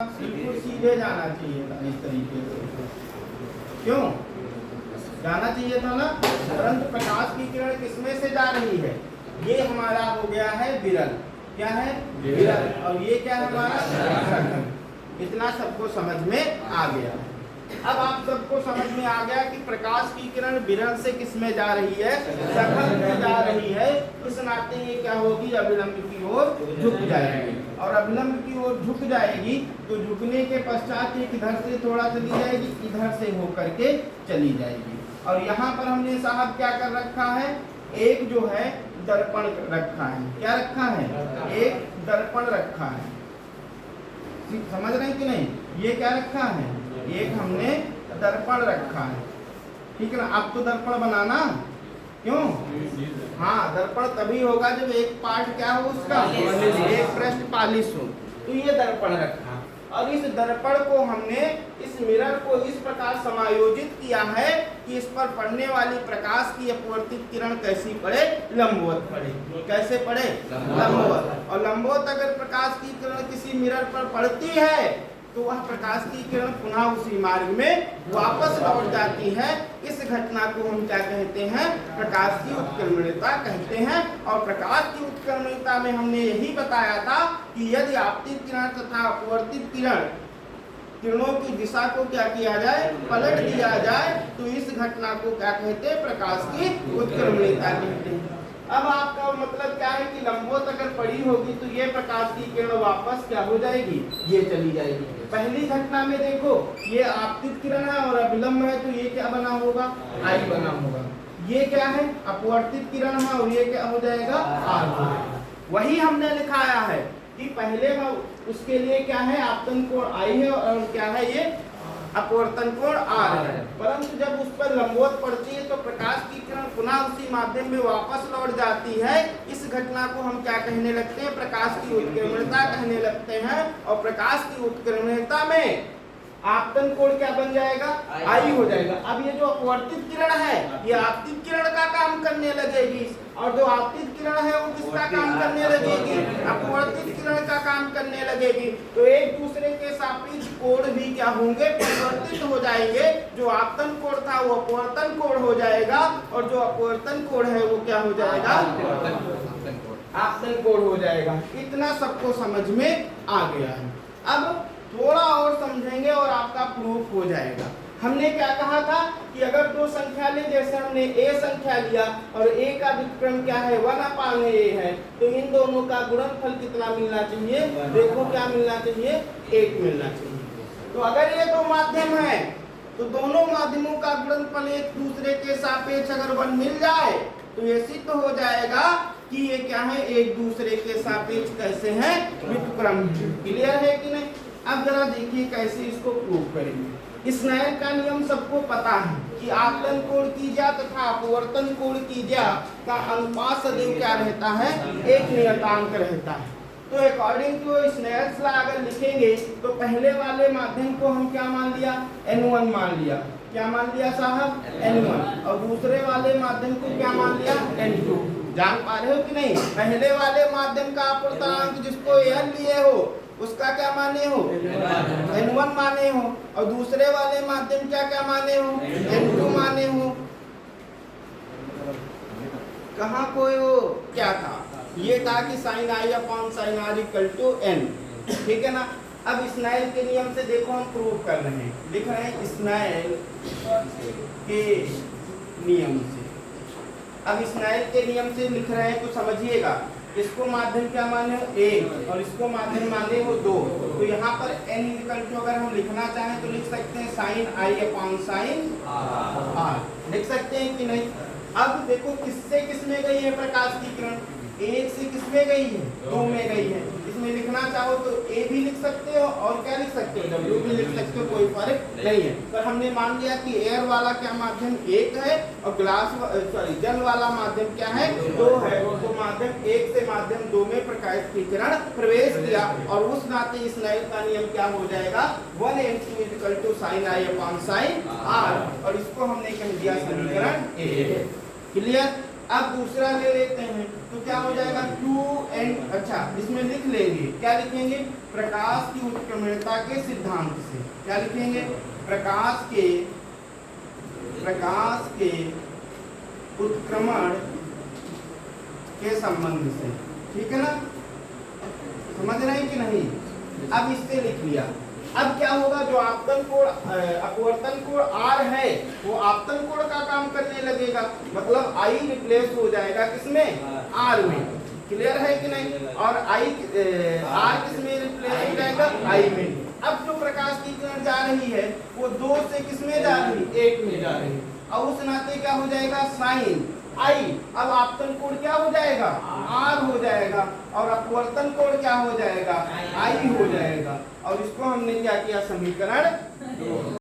बिल्कुल सीधे जाना चाहिए था इस तरीके से, क्यों जाना चाहिए था ना। परंतु प्रकाश की किरण किसमें से जा रही है, ये हमारा हो गया है विरल। क्या है? विरल। और ये क्या है हमारा सघन। इतना सबको समझ में आ गया। अब आप सबको समझ में आ गया कि प्रकाश की किरण विरल से किसमें जा रही है, सघन में जा रही है। इस नाते ये क्या होगी, अभिलंब की ओर झुक जाएगी। और अभिलंब की ओर झुक जाएगी तो झुकने के पश्चात एक इधर से थोड़ा चली जाएगी, इधर से होकर के चली जाएगी। और यहाँ पर हमने साहब क्या कर रखा है, एक जो है दर्पण रखा है। क्या रखा है? एक दर्पण रखा है। समझ रहे हैं कि नहीं? ये क्या रखा है? एक हमने दर्पण रखा है, ठीक है ना। अब तो दर्पण बनाना, क्यों? हाँ, दर्पण तभी होगा जब एक पार्ट क्या हो उसका, एक पृष्ठ पालिश हो। तो ये दर्पण रखा, और इस दर्पण को हमने, इस मिरर को इस प्रकार समायोजित किया है कि इस पर पड़ने वाली प्रकाश की अपवर्तित किरण कैसी पड़े, लंबवत पड़े। कैसे पड़े? लंबवत। और लंबवत अगर प्रकाश की किरण किसी मिरर पर पड़ती है तो वह प्रकाश की किरण पुनः उसी मार्ग में वापस लौट जाती है। इस घटना को हम क्या कहते हैं? प्रकाश की उत्क्रमणीयता कहते हैं। और प्रकाश की उत्क्रमणीयता में हमने यही बताया था कि यदि आपतित किरण तथा अपवर्तित किरणों की दिशा को क्या किया जाए, पलट दिया जाए, तो इस घटना को क्या कहते हैं? प्रकाश की उत्क्रमणीयता कहते हैं। अब आपका मतलब क्या है कि लंबवत अगर पड़ी होगी तो ये प्रकाश की किरण वापस क्या हो जाएगी, ये चली जाएगी। पहली घटना में देखो, ये आपतित किरण है और अभिलंब है, तो ये क्या बना होगा? आई बना होगा। ये क्या है? अपवर्तित किरण है और ये क्या हो जाएगा? आर। वही हमने लिखाया है कि पहले उसके लिए क्या है, आपतन कोण आई है और क्या है, ये अपवर्तन कोण आर है। परंतु जब उस पर लंबवत पड़ती है तो प्रकाश की किरण पुनः उसी माध्यम में वापस लौट जाती है। इस घटना को हम क्या कहने लगते हैं? प्रकाश की उत्क्रमणीयता कहने लगते हैं। और प्रकाश की उत्क्रमणीयता में आपतन कोण क्या बन जाएगा? आई हो जाएगा। अब ये जो अपवर्तित किरण है, ये आपतित किरण का काम करने लगेगी, और जो आपतित किरण है वो किसका काम करने लगेगी? अपवर्तित किरण का काम करने लगेगी। तो एक दूसरे के सापेक्ष कोण भी क्या होंगे? परिवर्तित हो जाएंगे। जो आपतन कोण था वो अपवर्तन कोण हो जाएगा, और जो अपवर्तन कोण है वो क्या हो जाएगा? आपतन कोण हो जाएगा। इतना सबको समझ में आ गया है। अब थोड़ा और समझेंगे और आपका प्रूफ हो जाएगा। हमने क्या कहा था कि अगर दो संख्या ले, जैसे हमने a संख्या लिया और a का व्युत्क्रम क्या है, 1/a है, तो इन दोनों का गुणनफल कितना मिलना चाहिए? देखो क्या मिलना चाहिए? 1 मिलना चाहिए। तो अगर ये दो माध्यम है तो दोनों माध्यमों का गुणनफल एक दूसरे के सापेक्ष अगर 1 मिल जाए तो ये सिद्ध हो जाएगा कि ये क्या है, एक दूसरे के सापेक्ष कैसे हैं? व्युत्क्रम। क्लियर है कि नहीं? अब जरा देखिए कैसे इसको प्रूव करेंगे। स्नेल का नियम सबको पता है कि आपतन कोण की ज्या तथा अपवर्तन कोण की ज्या का अनुपात सदैव क्या रहता है? एक नियतांक रहता है। तो अकॉर्डिंग टू स्नेल्स लॉ अगर लिखेंगे तो पहले वाले माध्यम को हम क्या मान लिया? n1 मान लिया। क्या मान लिया साहब? n1। और दूसरे वाले माध्यम को क्या मान लिया? n2। जान पा रहे हो कि नहीं? पहले वाले माध्यम का अपवर्तनांक जिसको n लिए हो उसका क्या माने हो? n1 माने हो। और दूसरे वाले माध्यम क्या माने हो? n2 माने हो। कहाँ कोई वो क्या था? ये था कि sin i upon sin r equal to n। ठीक है ना। अब स्नेल के नियम से देखो हम प्रूव कर रहे हैं, लिख रहे हैं स्नेल के नियम से। अब स्नेल के नियम से लिख रहे हैं तो समझिएगा, इसको माध्यम क्या माने हो? 1 और इसको माध्यम माने हो 2। तो यहाँ पर n इक्वल टू अगर हम लिखना चाहें तो लिख सकते हैं sin i upon sin r। लिख सकते हैं कि नहीं? अब देखो किससे किस में गई है प्रकाश की किरण? 1 से किस में गई है? 2 में गई है। इसमें लिखना चाहो तो a भी लिख सकते हो और क्या लिख सकते हो? w भी लिख सकते हो, कोई फर्क नहीं है। पर हमने मान लिया कि एयर वाला क्या माध्यम 1 है और जल वाला माध्यम क्या है? 2 है। तो माध्यम 1 से माध्यम 2 में प्रकाश की किरण प्रवेश किया, और उस नाते स्नेल का नियम क्या हो जाएगा? 1n2 equal to sin i upon sin r। और इसको हमने कह दिया समीकरण 1। क्लियर? अब दूसरा ले लेते हैं, तो क्या हो जाएगा Q एंड, अच्छा इसमें लिख लेंगे, क्या लिखेंगे, प्रकाश की उत्क्रमणता के सिद्धांत से। क्या लिखेंगे, प्रकाश के उत्क्रमण के संबंध से। ठीक है ना, समझ रहे हैं कि नहीं। अब इससे लिख लिया। अब क्या होगा, जो आपतन कोण अपवर्तन कोण R है वो आपतन कोण का काम करने लगेगा, मतलब I रिप्लेस हो जाएगा किसमें, R में। क्लियर है कि नहीं। और R किसमें रिप्लेस हो जाएगा, I में। अब जो प्रकाश की किरण जा रही है वो 2 से किसमें जा रही है, 1 में जा रही है, और उस नाते क्या हो जाएगा, साइन I। अब आपतन कोण क्या हो जाएगा, R हो जाएगा, और अपवर्तन कोण क्या हो जाएगा, I हो जाएगा। और इसको हमने क्या किया, समीकरण